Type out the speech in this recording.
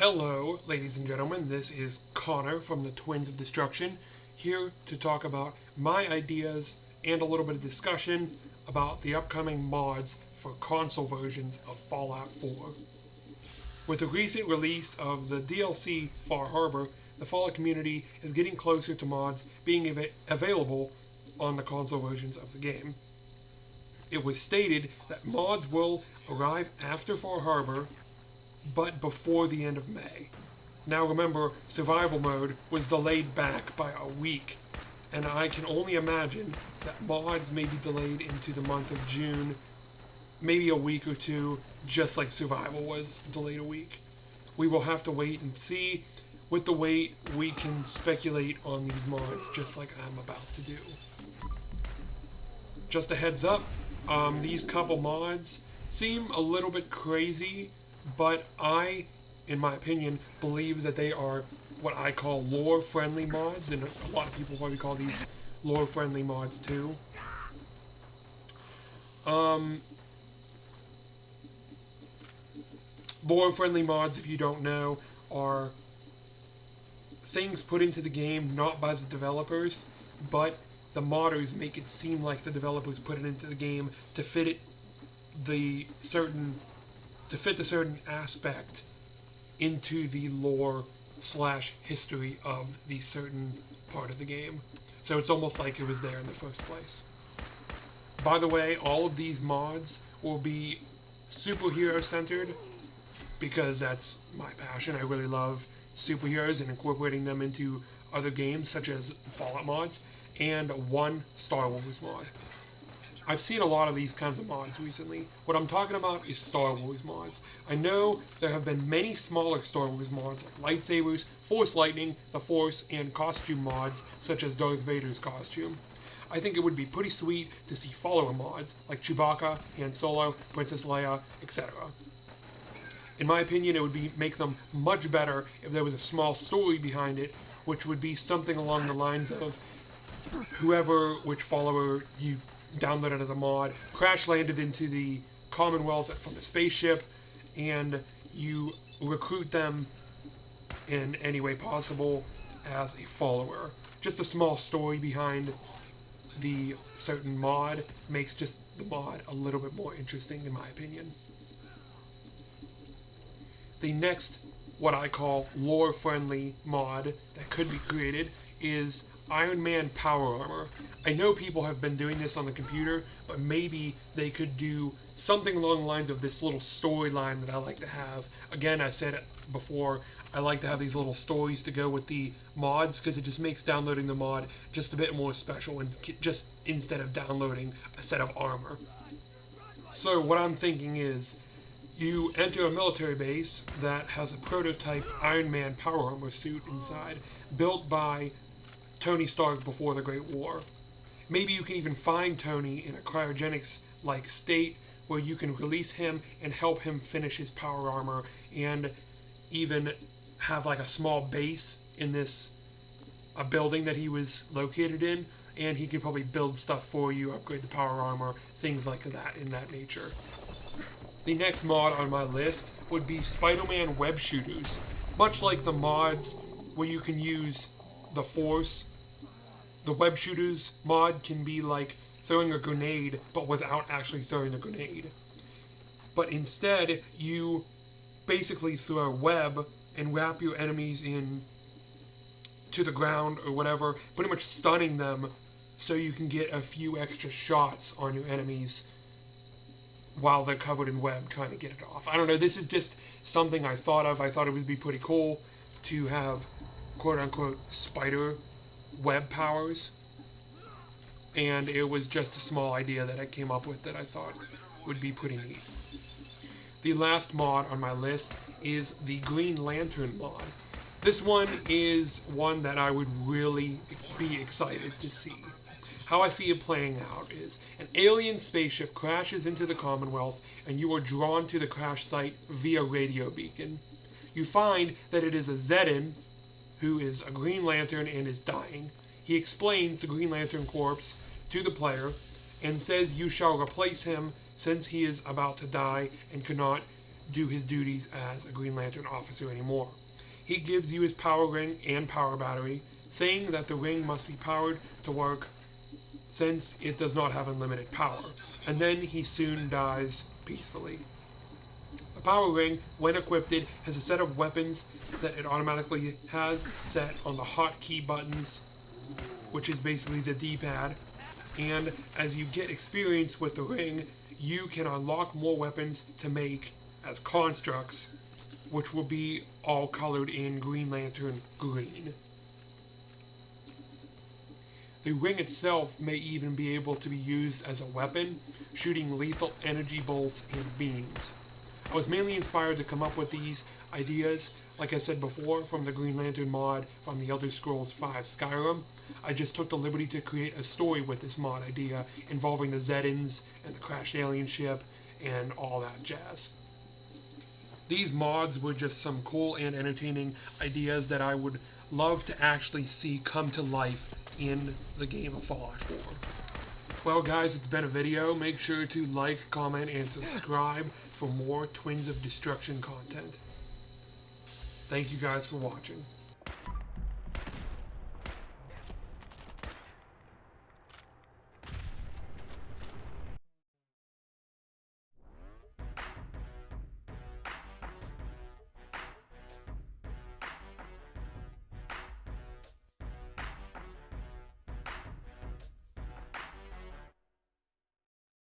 Hello, ladies and gentlemen. This is Connor from the Twins of Destruction, here to talk about my ideas and a little bit of discussion about the upcoming mods for console versions of Fallout 4. With the recent release of the DLC Far Harbor, the Fallout community is getting closer to mods being available on the console versions of the game. It was stated that mods will arrive after Far Harbor but before the end of May. Now remember, survival mode was delayed back by a week, and I can only imagine that mods may be delayed into the month of June, maybe a week or two, just like survival was delayed a week. We will have to wait and see. With the wait, we can speculate on these mods, just like I'm about to do. Just a heads up, these couple mods seem a little bit crazy, but I, in my opinion, believe that they are what I call lore-friendly mods, and a lot of people probably call these lore-friendly mods too. Lore-friendly mods, if you don't know, are things put into the game not by the developers, but the modders make it seem like the developers put it into the game to fit the certain aspect into the lore / history of the certain part of the game. So it's almost like it was there in the first place. By the way, all of these mods will be superhero centered because that's my passion. I really love superheroes and incorporating them into other games such as Fallout mods and one Star Wars mod. I've seen a lot of these kinds of mods recently. What I'm talking about is Star Wars mods. I know there have been many smaller Star Wars mods like lightsabers, Force Lightning, the Force, and costume mods such as Darth Vader's costume. I think it would be pretty sweet to see follower mods like Chewbacca, Han Solo, Princess Leia, etc. In my opinion, it would make them much better if there was a small story behind it, which would be something along the lines of which follower you downloaded as a mod, crash landed into the Commonwealth from the spaceship, and you recruit them in any way possible as a follower. Just a small story behind the certain mod makes just the mod a little bit more interesting, in my opinion. The next, what I call lore-friendly mod that could be created is Iron Man power armor. I know people have been doing this on the computer, but maybe they could do something along the lines of this little storyline that I like to have. Again, I said it before, I like to have these little stories to go with the mods because it just makes downloading the mod just a bit more special, and just instead of downloading a set of armor. So what I'm thinking is, you enter a military base that has a prototype Iron Man power armor suit inside, built by Tony Stark before the Great War. Maybe you can even find Tony in a cryogenics-like state where you can release him and help him finish his power armor, and even have like a small base in a building that he was located in, and he could probably build stuff for you, upgrade the power armor, things like that in that nature. The next mod on my list would be Spider-Man web shooters. Much like the mods where you can use the Force, the web shooters mod can be like throwing a grenade, but without actually throwing the grenade. But instead, you basically throw a web and wrap your enemies in to the ground or whatever, pretty much stunning them so you can get a few extra shots on your enemies while they're covered in web trying to get it off. I don't know, this is just something I thought of. I thought it would be pretty cool to have quote-unquote spider web powers, and it was just a small idea that I came up with that I thought would be pretty neat. The last mod on my list is the Green Lantern mod. This one is one that I would really be excited to see. How I see it playing out is an alien spaceship crashes into the Commonwealth, and you are drawn to the crash site via radio beacon. You find that it is a Zedin who is a Green Lantern and is dying. He explains the Green Lantern corpse to the player and says you shall replace him since he is about to die and cannot do his duties as a Green Lantern officer anymore. He gives you his power ring and power battery, saying that the ring must be powered to work since it does not have unlimited power, and then he soon dies peacefully. The power ring, when equipped, has a set of weapons that it automatically has set on the hotkey buttons, which is basically the D-pad, and as you get experience with the ring, you can unlock more weapons to make as constructs, which will be all colored in Green Lantern green. The ring itself may even be able to be used as a weapon, shooting lethal energy bolts and beams. I was mainly inspired to come up with these ideas, like I said before, from the Green Lantern mod from the Elder Scrolls V Skyrim. I just took the liberty to create a story with this mod idea involving the Zedans and the crashed alien ship and all that jazz. These mods were just some cool and entertaining ideas that I would love to actually see come to life in the game of Fallout 4. Well guys, it's been a video. Make sure to like, comment, and subscribe for more Twins of Destruction content. Thank you guys for watching.